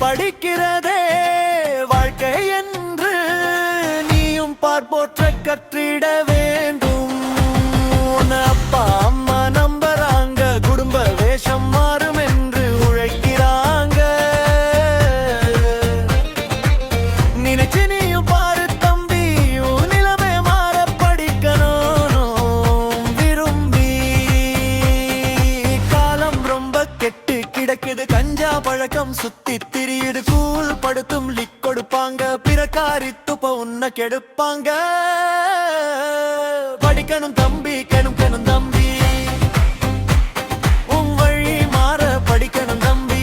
படிக்கிறதே வாழ்க்கை என்று நீயும் பார்ப்போற்ற கற்றிட வேண்டும். உன் அப்பா அம்மா நம்புறாங்க, குடும்ப வேஷம் மாறும் என்று உழைக்கிறாங்க. நினைச்சு நீயும் பாரு தம்பி, உன் நிலைமை மாற படிக்கணும் விரும்பி. காலம் ரொம்ப கெட்டு கிடக்குது, கஞ்சா பழக்கம் சுத்தி திரியுது. கூழ் படுத்தும் லிக் கொடுப்பாங்க, பிறக்காரி துப்ப உன்ன கெடுப்பாங்க. படிக்கணும் தம்பி, கெணும் தம்பி, உன் வழி மாற படிக்கணும் தம்பி.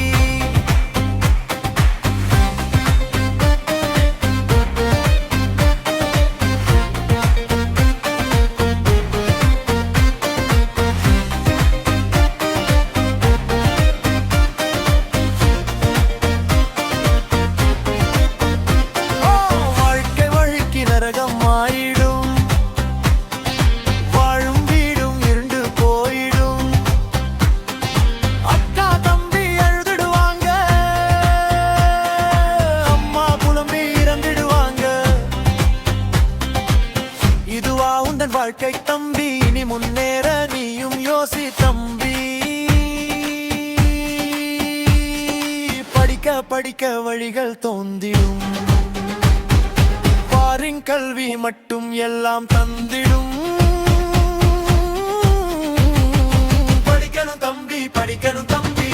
நரகம் மாறிடும், வாழும் வீடும் இருண்டு போயிடும். அக்கா தம்பி அழுதுடுவாங்க, அம்மா புலம்பி இறந்துடுவாங்க. இதுவா உந்தன் வாழ்க்கை தம்பி, இனி முன்னேற நீயும் யோசி தம்பி. படிக்க படிக்க வழிகள் தோன்றிடும், கல்வி மட்டும் எல்லாம் தந்திடும். படிக்கணும் தம்பி, படிக்கணும் தம்பி.